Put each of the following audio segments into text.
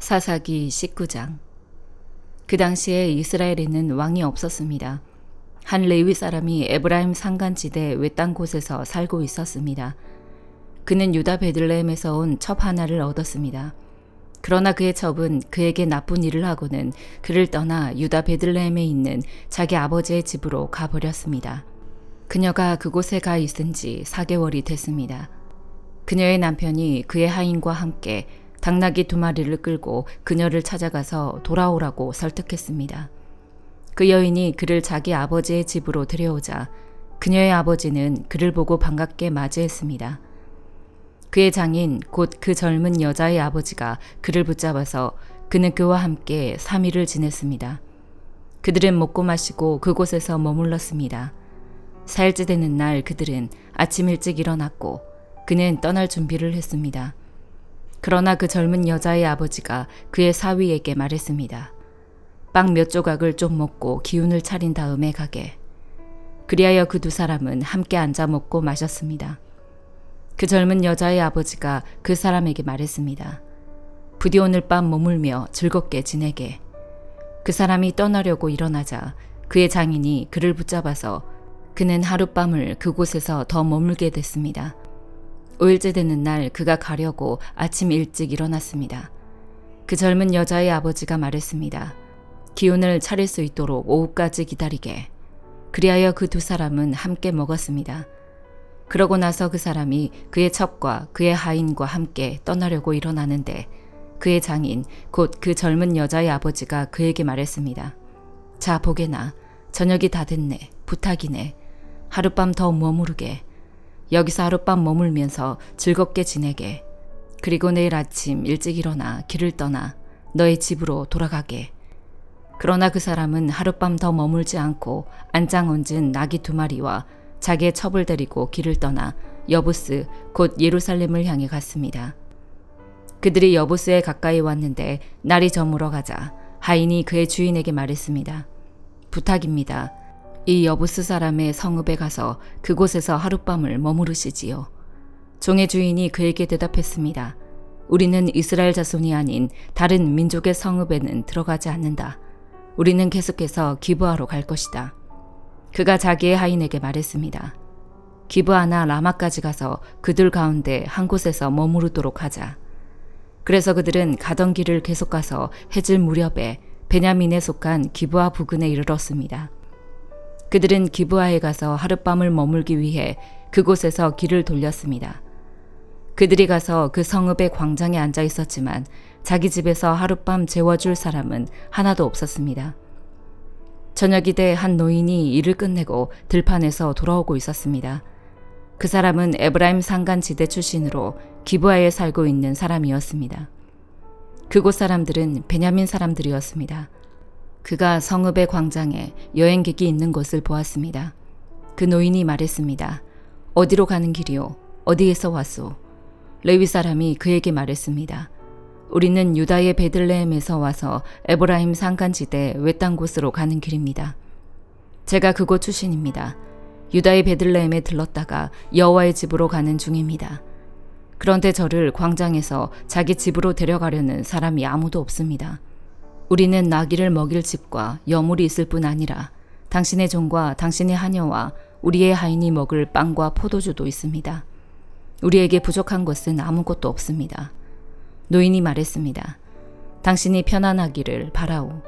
사사기 19장. 그 당시에 이스라엘에는 왕이 없었습니다. 한 레위 사람이 에브라임 산간지대 외딴 곳에서 살고 있었습니다. 그는 유다 베들레헴에서 온 첩 하나를 얻었습니다. 그러나 그의 첩은 그에게 나쁜 일을 하고는 그를 떠나 유다 베들레헴에 있는 자기 아버지의 집으로 가버렸습니다. 그녀가 그곳에 가 있은 지 4개월이 됐습니다. 그녀의 남편이 그의 하인과 함께 당나귀 2마리를 끌고 그녀를 찾아가서 돌아오라고 설득했습니다. 그 여인이 그를 자기 아버지의 집으로 데려오자 그녀의 아버지는 그를 보고 반갑게 맞이했습니다. 그의 장인 곧 그 젊은 여자의 아버지가 그를 붙잡아서 그는 그와 함께 3일을 지냈습니다. 그들은 먹고 마시고 그곳에서 머물렀습니다. 4일째 되는 날 그들은 아침 일찍 일어났고 그는 떠날 준비를 했습니다. 그러나 그 젊은 여자의 아버지가 그의 사위에게 말했습니다. 빵 몇 조각을 좀 먹고 기운을 차린 다음에 가게. 그리하여 그 2사람은 함께 앉아 먹고 마셨습니다. 그 젊은 여자의 아버지가 그 사람에게 말했습니다. 부디 오늘 밤 머물며 즐겁게 지내게. 그 사람이 떠나려고 일어나자 그의 장인이 그를 붙잡아서 그는 하룻밤을 그곳에서 더 머물게 됐습니다. 5일째 되는 날 그가 가려고 아침 일찍 일어났습니다. 그 젊은 여자의 아버지가 말했습니다. 기운을 차릴 수 있도록 오후까지 기다리게. 그리하여 그 2사람은 함께 먹었습니다. 그러고 나서 그 사람이 그의 첩과 그의 하인과 함께 떠나려고 일어나는데 그의 장인 곧 그 젊은 여자의 아버지가 그에게 말했습니다. 자 보게나 저녁이 다 됐네. 부탁이네. 하룻밤 더 머무르게. 여기서 하룻밤 머물면서 즐겁게 지내게. 그리고 내일 아침 일찍 일어나 길을 떠나 너의 집으로 돌아가게. 그러나 그 사람은 하룻밤 더 머물지 않고 안장 얹은 나귀 2마리와 자기의 첩을 데리고 길을 떠나 여부스 곧 예루살렘을 향해 갔습니다. 그들이 여부스에 가까이 왔는데 날이 저물어 가자 하인이 그의 주인에게 말했습니다. 부탁입니다. 이 여부스 사람의 성읍에 가서 그곳에서 하룻밤을 머무르시지요. 종의 주인이 그에게 대답했습니다. 우리는 이스라엘 자손이 아닌 다른 민족의 성읍에는 들어가지 않는다. 우리는 계속해서 기브아로 갈 것이다. 그가 자기의 하인에게 말했습니다. 기브아나 라마까지 가서 그들 가운데 한 곳에서 머무르도록 하자. 그래서 그들은 가던 길을 계속 가서 해질 무렵에 베냐민에 속한 기브아 부근에 이르렀습니다. 그들은 기브아에 가서 하룻밤을 머물기 위해 그곳에서 길을 돌렸습니다. 그들이 가서 그 성읍의 광장에 앉아 있었지만 자기 집에서 하룻밤 재워줄 사람은 하나도 없었습니다. 저녁이 돼 한 노인이 일을 끝내고 들판에서 돌아오고 있었습니다. 그 사람은 에브라임 산간지대 출신으로 기브아에 살고 있는 사람이었습니다. 그곳 사람들은 베냐민 사람들이었습니다. 그가 성읍의 광장에 여행객이 있는 것을 보았습니다. 그 노인이 말했습니다. 어디로 가는 길이요? 어디에서 왔소? 레위 사람이 그에게 말했습니다. 우리는 유다의 베들레헴에서 와서 에브라임 산간지대 외딴 곳으로 가는 길입니다. 제가 그곳 출신입니다. 유다의 베들레헴에 들렀다가 여호와의 집으로 가는 중입니다. 그런데 저를 광장에서 자기 집으로 데려가려는 사람이 아무도 없습니다. 우리는 나귀를 먹일 집과 여물이 있을 뿐 아니라 당신의 종과 당신의 하녀와 우리의 하인이 먹을 빵과 포도주도 있습니다. 우리에게 부족한 것은 아무것도 없습니다. 노인이 말했습니다. 당신이 편안하기를 바라오.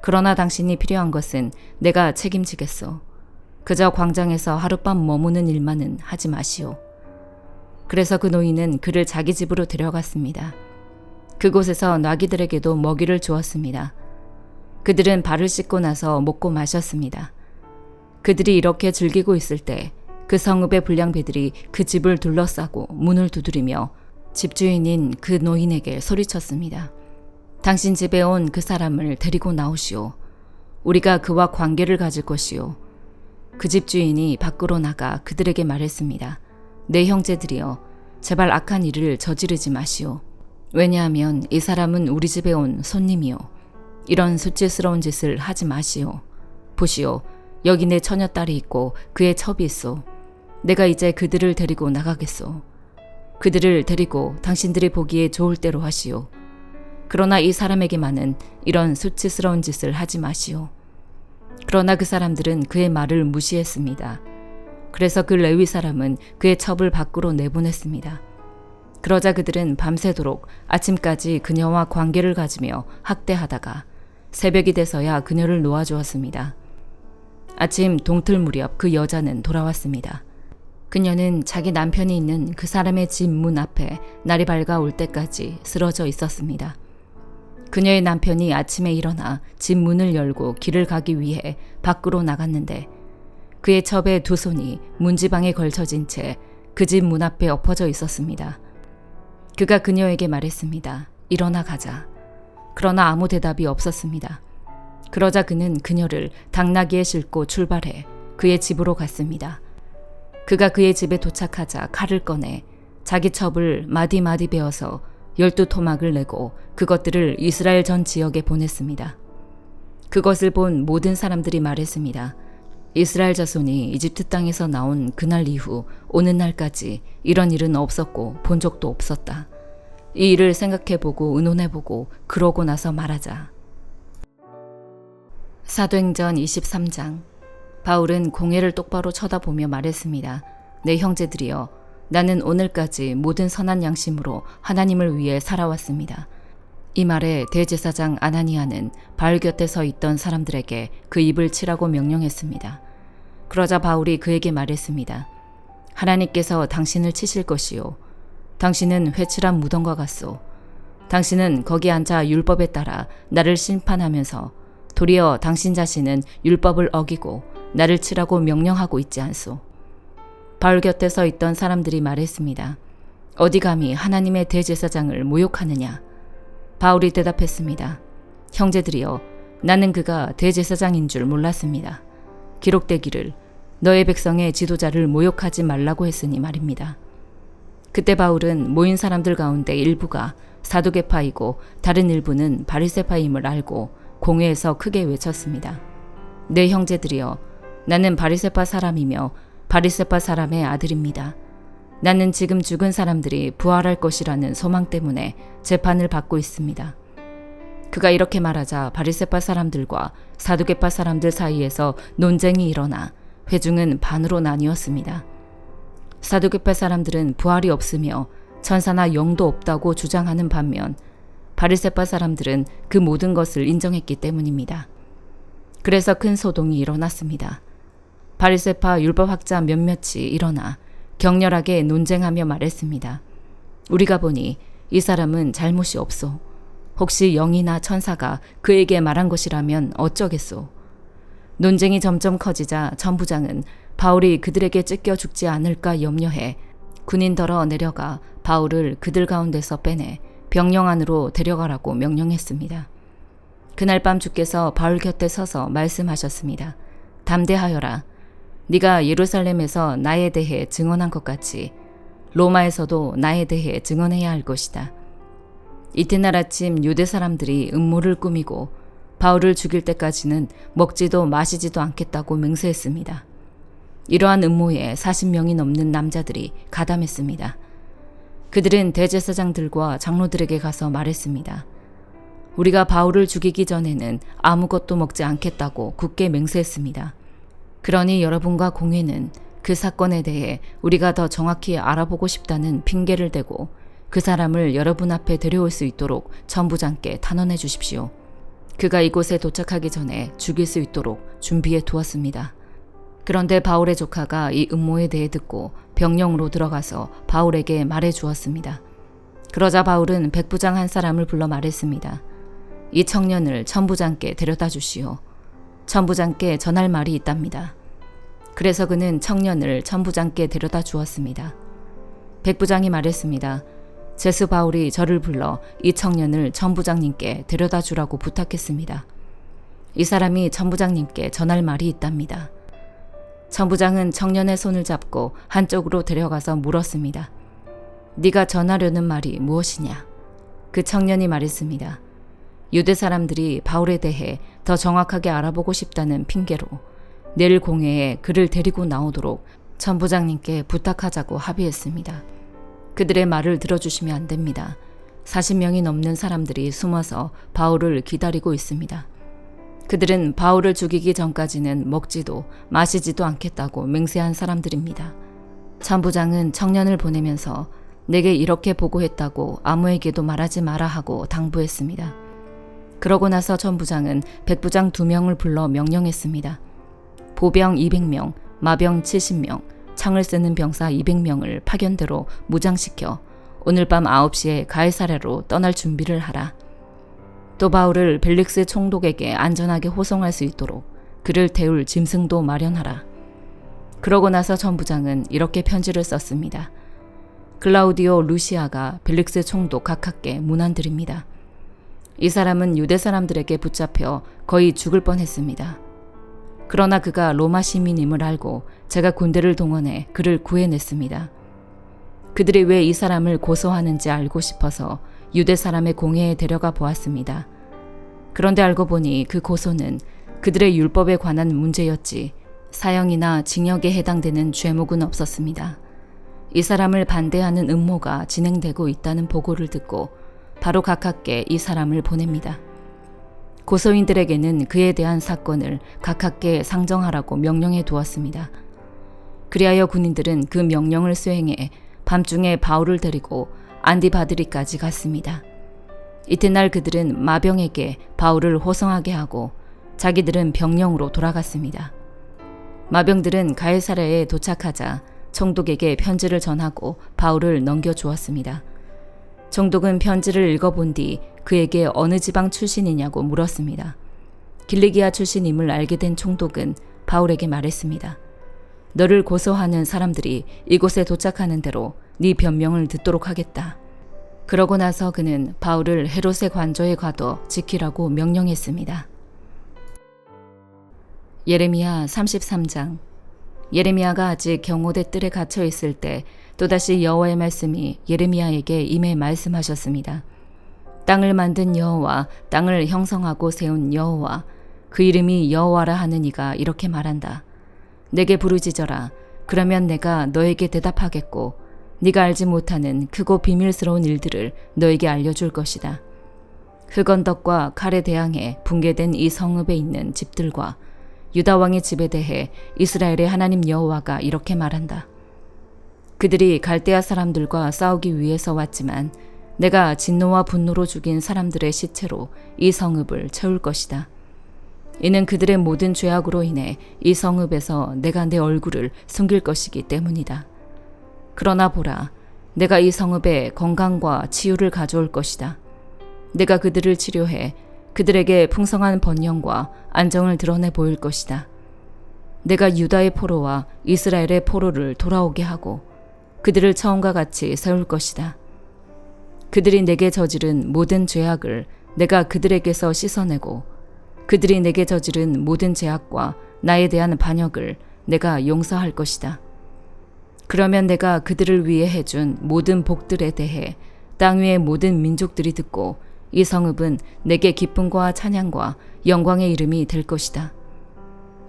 그러나 당신이 필요한 것은 내가 책임지겠소. 그저 광장에서 하룻밤 머무는 일만은 하지 마시오. 그래서 그 노인은 그를 자기 집으로 데려갔습니다. 그곳에서 나귀들에게도 먹이를 주었습니다. 그들은 발을 씻고 나서 먹고 마셨습니다. 그들이 이렇게 즐기고 있을 때 그 성읍의 불량배들이 그 집을 둘러싸고 문을 두드리며 집주인인 그 노인에게 소리쳤습니다. 당신 집에 온 그 사람을 데리고 나오시오. 우리가 그와 관계를 가질 것이오. 그 집주인이 밖으로 나가 그들에게 말했습니다. 내 형제들이여, 제발 악한 일을 저지르지 마시오. 왜냐하면 이 사람은 우리 집에 온 손님이요. 이런 수치스러운 짓을 하지 마시오. 보시오, 여기 내 처녀딸이 있고 그의 첩이 있소. 내가 이제 그들을 데리고 나가겠소. 그들을 데리고 당신들이 보기에 좋을 대로 하시오. 그러나 이 사람에게만은 이런 수치스러운 짓을 하지 마시오. 그러나 그 사람들은 그의 말을 무시했습니다. 그래서 그 레위 사람은 그의 첩을 밖으로 내보냈습니다. 그러자 그들은 밤새도록 아침까지 그녀와 관계를 가지며 학대하다가 새벽이 돼서야 그녀를 놓아주었습니다. 아침 동틀 무렵 그 여자는 돌아왔습니다. 그녀는 자기 남편이 있는 그 사람의 집 문 앞에 날이 밝아올 때까지 쓰러져 있었습니다. 그녀의 남편이 아침에 일어나 집 문을 열고 길을 가기 위해 밖으로 나갔는데 그의 첩의 두 손이 문지방에 걸쳐진 채 그 집 문 앞에 엎어져 있었습니다. 그가 그녀에게 말했습니다. 일어나 가자. 그러나 아무 대답이 없었습니다. 그러자 그는 그녀를 당나귀에 싣고 출발해 그의 집으로 갔습니다. 그가 그의 집에 도착하자 칼을 꺼내 자기 첩을 마디마디 베어서 12토막을 내고 그것들을 이스라엘 전 지역에 보냈습니다. 그것을 본 모든 사람들이 말했습니다. 이스라엘 자손이 이집트 땅에서 나온 그날 이후 오는 날까지 이런 일은 없었고 본 적도 없었다. 이 일을 생각해보고 의논해보고 그러고 나서 말하자. 사도행전 23장. 바울은 공회를 똑바로 쳐다보며 말했습니다. 내 형제들이여, 나는 오늘까지 모든 선한 양심으로 하나님을 위해 살아왔습니다. 이 말에 대제사장 아나니아는 바울 곁에 서 있던 사람들에게 그 입을 치라고 명령했습니다. 그러자 바울이 그에게 말했습니다. 하나님께서 당신을 치실 것이요. 당신은 회칠한 무덤과 같소. 당신은 거기 앉아 율법에 따라 나를 심판하면서 도리어 당신 자신은 율법을 어기고 나를 치라고 명령하고 있지 않소. 바울 곁에 서 있던 사람들이 말했습니다. 어디 감히 하나님의 대제사장을 모욕하느냐. 바울이 대답했습니다. 형제들이여, 나는 그가 대제사장인 줄 몰랐습니다. 기록되기를 너의 백성의 지도자를 모욕하지 말라고 했으니 말입니다. 그때 바울은 모인 사람들 가운데 일부가 사두개파이고 다른 일부는 바리새파임을 알고 공회에서 크게 외쳤습니다. 내 형제들이여, 나는 바리새파 사람이며 바리새파 사람의 아들입니다. 나는 지금 죽은 사람들이 부활할 것이라는 소망 때문에 재판을 받고 있습니다. 그가 이렇게 말하자 바리새파 사람들과 사두개파 사람들 사이에서 논쟁이 일어나 회중은 반으로 나뉘었습니다. 사두개파 사람들은 부활이 없으며 천사나 영도 없다고 주장하는 반면 바리새파 사람들은 그 모든 것을 인정했기 때문입니다. 그래서 큰 소동이 일어났습니다. 바리새파 율법학자 몇몇이 일어나 격렬하게 논쟁하며 말했습니다. 우리가 보니 이 사람은 잘못이 없소. 혹시 영이나 천사가 그에게 말한 것이라면 어쩌겠소. 논쟁이 점점 커지자 천부장은 바울이 그들에게 찢겨 죽지 않을까 염려해 군인더러 내려가 바울을 그들 가운데서 빼내 병영 안으로 데려가라고 명령했습니다. 그날 밤 주께서 바울 곁에 서서 말씀하셨습니다. 담대하여라. 네가 예루살렘에서 나에 대해 증언한 것 같이 로마에서도 나에 대해 증언해야 할 것이다. 이튿날 아침 유대 사람들이 음모를 꾸미고 바울을 죽일 때까지는 먹지도 마시지도 않겠다고 맹세했습니다. 이러한 음모에 40명이 넘는 남자들이 가담했습니다. 그들은 대제사장들과 장로들에게 가서 말했습니다. 우리가 바울을 죽이기 전에는 아무것도 먹지 않겠다고 굳게 맹세했습니다. 그러니 여러분과 공회는 그 사건에 대해 우리가 더 정확히 알아보고 싶다는 핑계를 대고 그 사람을 여러분 앞에 데려올 수 있도록 천부장께 탄원해 주십시오. 그가 이곳에 도착하기 전에 죽일 수 있도록 준비해 두었습니다. 그런데 바울의 조카가 이 음모에 대해 듣고 병영으로 들어가서 바울에게 말해 주었습니다. 그러자 바울은 백부장 한 사람을 불러 말했습니다. 이 청년을 천부장께 데려다 주시오. 천부장께 전할 말이 있답니다. 그래서 그는 청년을 천부장께 데려다 주었습니다. 백부장이 말했습니다. 제수 바울이 저를 불러 이 청년을 천부장님께 데려다 주라고 부탁했습니다. 이 사람이 천부장님께 전할 말이 있답니다. 천부장은 청년의 손을 잡고 한쪽으로 데려가서 물었습니다. 네가 전하려는 말이 무엇이냐? 그 청년이 말했습니다. 유대 사람들이 바울에 대해 더 정확하게 알아보고 싶다는 핑계로 내일 공회에 그를 데리고 나오도록 천부장님께 부탁하자고 합의했습니다. 그들의 말을 들어주시면 안 됩니다. 40명이 넘는 사람들이 숨어서 바울을 기다리고 있습니다. 그들은 바울을 죽이기 전까지는 먹지도 마시지도 않겠다고 맹세한 사람들입니다. 천부장은 청년을 보내면서 내게 이렇게 보고했다고 아무에게도 말하지 마라 하고 당부했습니다. 그러고 나서 천부장은 백부장 2명을 불러 명령했습니다. 보병 200명, 마병 70명, 창을 쓰는 병사 200명을 파견대로 무장시켜 오늘 밤 9시에 가이사랴로 떠날 준비를 하라. 또 바울을 벨릭스 총독에게 안전하게 호송할 수 있도록 그를 태울 짐승도 마련하라. 그러고 나서 천부장은 이렇게 편지를 썼습니다. 클라우디오 루시아가 벨릭스 총독 각하께 문안드립니다. 이 사람은 유대 사람들에게 붙잡혀 거의 죽을 뻔했습니다. 그러나 그가 로마 시민임을 알고 제가 군대를 동원해 그를 구해냈습니다. 그들이 왜 이 사람을 고소하는지 알고 싶어서 유대 사람의 공회에 데려가 보았습니다. 그런데 알고 보니 그 고소는 그들의 율법에 관한 문제였지 사형이나 징역에 해당되는 죄목은 없었습니다. 이 사람을 반대하는 음모가 진행되고 있다는 보고를 듣고 바로 각하께 이 사람을 보냅니다. 고소인들에게는 그에 대한 사건을 각하께 상정하라고 명령해 두었습니다. 그리하여 군인들은 그 명령을 수행해 밤중에 바울을 데리고 안디바드리까지 갔습니다. 이튿날 그들은 마병에게 바울을 호송하게 하고 자기들은 병영으로 돌아갔습니다. 마병들은 가이사랴에 도착하자 총독에게 편지를 전하고 바울을 넘겨주었습니다. 총독은 편지를 읽어본 뒤 그에게 어느 지방 출신이냐고 물었습니다. 길리기아 출신임을 알게 된 총독은 바울에게 말했습니다. 너를 고소하는 사람들이 이곳에 도착하는 대로 네 변명을 듣도록 하겠다. 그러고 나서 그는 바울을 헤롯의 관저에 가둬 지키라고 명령했습니다. 예레미야 33장. 예레미야가 아직 경호대 뜰에 갇혀 있을 때 또다시 여호와의 말씀이 예레미야에게 임해 말씀하셨습니다. 땅을 만든 여호와, 땅을 형성하고 세운 여호와, 그 이름이 여호와라 하는 이가 이렇게 말한다. 내게 부르짖어라. 그러면 내가 너에게 대답하겠고 네가 알지 못하는 크고 비밀스러운 일들을 너에게 알려줄 것이다. 흑언덕과 칼에 대항해 붕괴된 이 성읍에 있는 집들과 유다 왕의 집에 대해 이스라엘의 하나님 여호와가 이렇게 말한다. 그들이 갈대아 사람들과 싸우기 위해서 왔지만 내가 진노와 분노로 죽인 사람들의 시체로 이 성읍을 채울 것이다. 이는 그들의 모든 죄악으로 인해 이 성읍에서 내가 내 얼굴을 숨길 것이기 때문이다. 그러나 보라, 내가 이 성읍에 건강과 치유를 가져올 것이다. 내가 그들을 치료해 그들에게 풍성한 번영과 안정을 드러내 보일 것이다. 내가 유다의 포로와 이스라엘의 포로를 돌아오게 하고 그들을 처음과 같이 세울 것이다. 그들이 내게 저지른 모든 죄악을 내가 그들에게서 씻어내고 그들이 내게 저지른 모든 죄악과 나에 대한 반역을 내가 용서할 것이다. 그러면 내가 그들을 위해 해준 모든 복들에 대해 땅 위의 모든 민족들이 듣고 이 성읍은 내게 기쁨과 찬양과 영광의 이름이 될 것이다.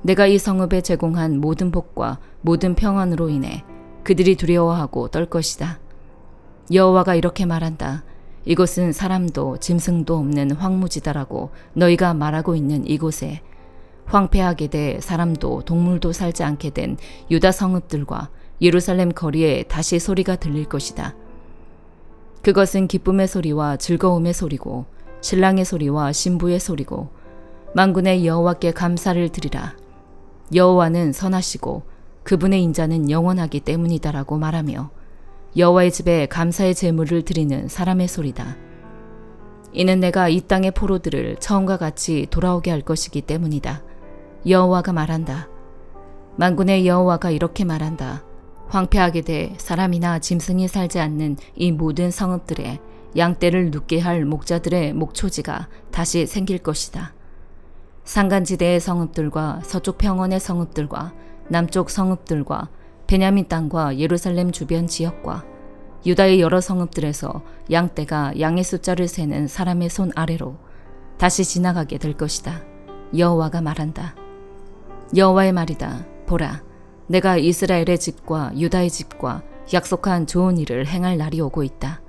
내가 이 성읍에 제공한 모든 복과 모든 평안으로 인해 그들이 두려워하고 떨 것이다. 여호와가 이렇게 말한다. 이곳은 사람도 짐승도 없는 황무지다라고 너희가 말하고 있는 이곳에 황폐하게 돼 사람도 동물도 살지 않게 된 유다 성읍들과 예루살렘 거리에 다시 소리가 들릴 것이다. 그것은 기쁨의 소리와 즐거움의 소리고 신랑의 소리와 신부의 소리고 만군의 여호와께 감사를 드리라. 여호와는 선하시고 그분의 인자는 영원하기 때문이다라고 말하며 여호와의 집에 감사의 제물을 드리는 사람의 소리다. 이는 내가 이 땅의 포로들을 처음과 같이 돌아오게 할 것이기 때문이다. 여호와가 말한다. 만군의 여호와가 이렇게 말한다. 황폐하게 돼 사람이나 짐승이 살지 않는 이 모든 성읍들에 양떼를 눕게 할 목자들의 목초지가 다시 생길 것이다. 산간지대의 성읍들과 서쪽 평원의 성읍들과 남쪽 성읍들과 베냐민 땅과 예루살렘 주변 지역과 유다의 여러 성읍들에서 양떼가 양의 숫자를 세는 사람의 손 아래로 다시 지나가게 될 것이다. 여호와가 말한다. 여호와의 말이다. 보라, 내가 이스라엘의 집과 유다의 집과 약속한 좋은 일을 행할 날이 오고 있다.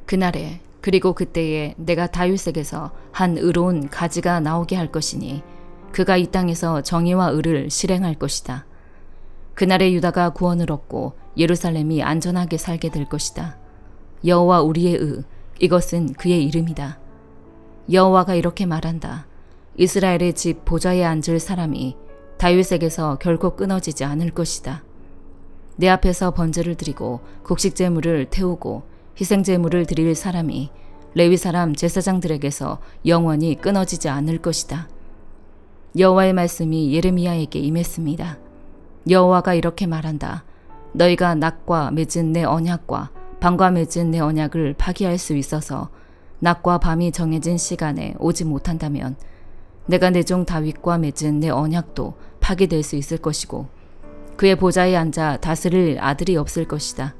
그날에 그리고 그때에 내가 다윗에게서 한 의로운 가지가 나오게 할 것이니 그가 이 땅에서 정의와 의를 실행할 것이다. 그날에 유다가 구원을 얻고 예루살렘이 안전하게 살게 될 것이다. 여호와 우리의 의, 이것은 그의 이름이다. 여호와가 이렇게 말한다. 이스라엘의 집 보좌에 앉을 사람이 다윗에게서 결코 끊어지지 않을 것이다. 내 앞에서 번제를 드리고 곡식제물을 태우고 희생제물을 드릴 사람이 레위 사람 제사장들에게서 영원히 끊어지지 않을 것이다. 여호와의 말씀이 예레미야에게 임했습니다. 여호와가 이렇게 말한다. 너희가 낮과 맺은 내 언약과 밤과 맺은 내 언약을 파기할 수 있어서 낮과 밤이 정해진 시간에 오지 못한다면 내가 내 종 다윗과 맺은 내 언약도 파기될 수 있을 것이고 그의 보좌에 앉아 다스릴 아들이 없을 것이다.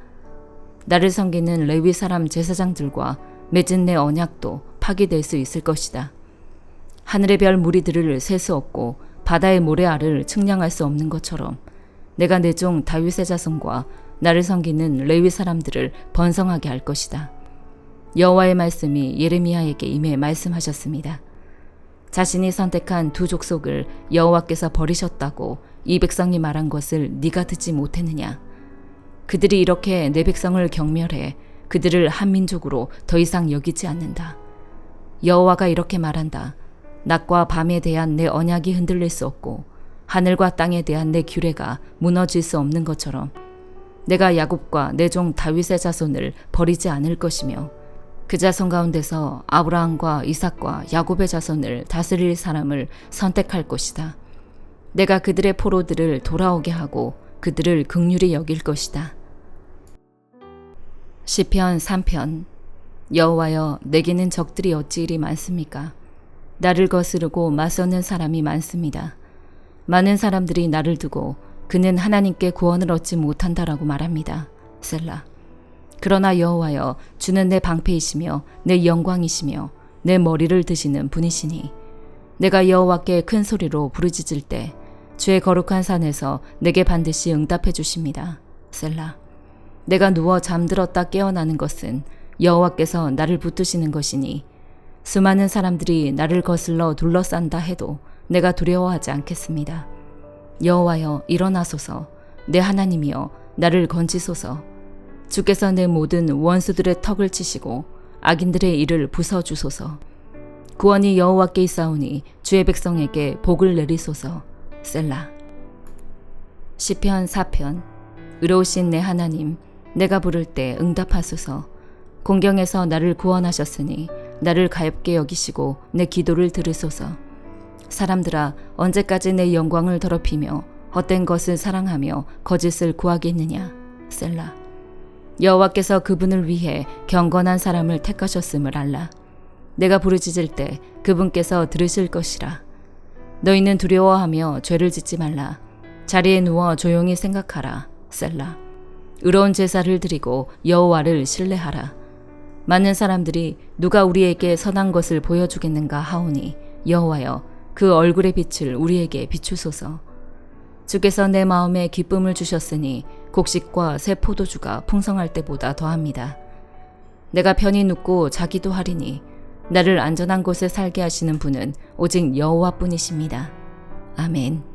나를 섬기는 레위 사람 제사장들과 맺은 내 언약도 파기될 수 있을 것이다. 하늘의 별 무리들을 셀 수 없고 바다의 모래알을 측량할 수 없는 것처럼 내가 내 종 다윗의 자손과 나를 섬기는 레위 사람들을 번성하게 할 것이다. 여호와의 말씀이 예레미야에게 임해 말씀하셨습니다. 자신이 선택한 두 족속을 여호와께서 버리셨다고 이 백성이 말한 것을 네가 듣지 못했느냐? 그들이 이렇게 내 백성을 경멸해 그들을 한 민족으로 더 이상 여기지 않는다. 여호와가 이렇게 말한다. 낮과 밤에 대한 내 언약이 흔들릴 수 없고 하늘과 땅에 대한 내 규례가 무너질 수 없는 것처럼 내가 야곱과 내 종 다윗의 자손을 버리지 않을 것이며 그 자손 가운데서 아브라함과 이삭과 야곱의 자손을 다스릴 사람을 선택할 것이다. 내가 그들의 포로들을 돌아오게 하고 그들을 긍휼히 여길 것이다. 시편 3편. 여호와여, 내게는 적들이 어찌 이리 많습니까? 나를 거스르고 맞서는 사람이 많습니다. 많은 사람들이 나를 두고 그는 하나님께 구원을 얻지 못한다라고 말합니다. 셀라. 그러나 여호와여, 주는 내 방패이시며 내 영광이시며 내 머리를 드시는 분이시니 내가 여호와께 큰 소리로 부르짖을 때 주의 거룩한 산에서 내게 반드시 응답해 주십니다. 셀라. 내가 누워 잠들었다 깨어나는 것은 여호와께서 나를 붙드시는 것이니 수많은 사람들이 나를 거슬러 둘러싼다 해도 내가 두려워하지 않겠습니다. 여호와여, 일어나소서. 내 하나님이여, 나를 건지소서. 주께서 내 모든 원수들의 턱을 치시고 악인들의 일을 부숴주소서. 구원이 여호와께 있사오니 주의 백성에게 복을 내리소서. 셀라. 시편 4편. 의로우신 내 하나님, 내가 부를 때 응답하소서. 공경에서 나를 구원하셨으니 나를 가엾게 여기시고 내 기도를 들으소서. 사람들아, 언제까지 내 영광을 더럽히며 헛된 것을 사랑하며 거짓을 구하겠느냐. 셀라. 여호와께서 그분을 위해 경건한 사람을 택하셨음을 알라. 내가 부르짖을 때 그분께서 들으실 것이라. 너희는 두려워하며 죄를 짓지 말라. 자리에 누워 조용히 생각하라. 셀라. 의로운 제사를 드리고 여호와를 신뢰하라. 많은 사람들이 누가 우리에게 선한 것을 보여주겠는가 하오니 여호와여, 그 얼굴의 빛을 우리에게 비추소서. 주께서 내 마음에 기쁨을 주셨으니 곡식과 새 포도주가 풍성할 때보다 더합니다. 내가 편히 눕고 자기도 하리니 나를 안전한 곳에 살게 하시는 분은 오직 여호와뿐이십니다. 아멘.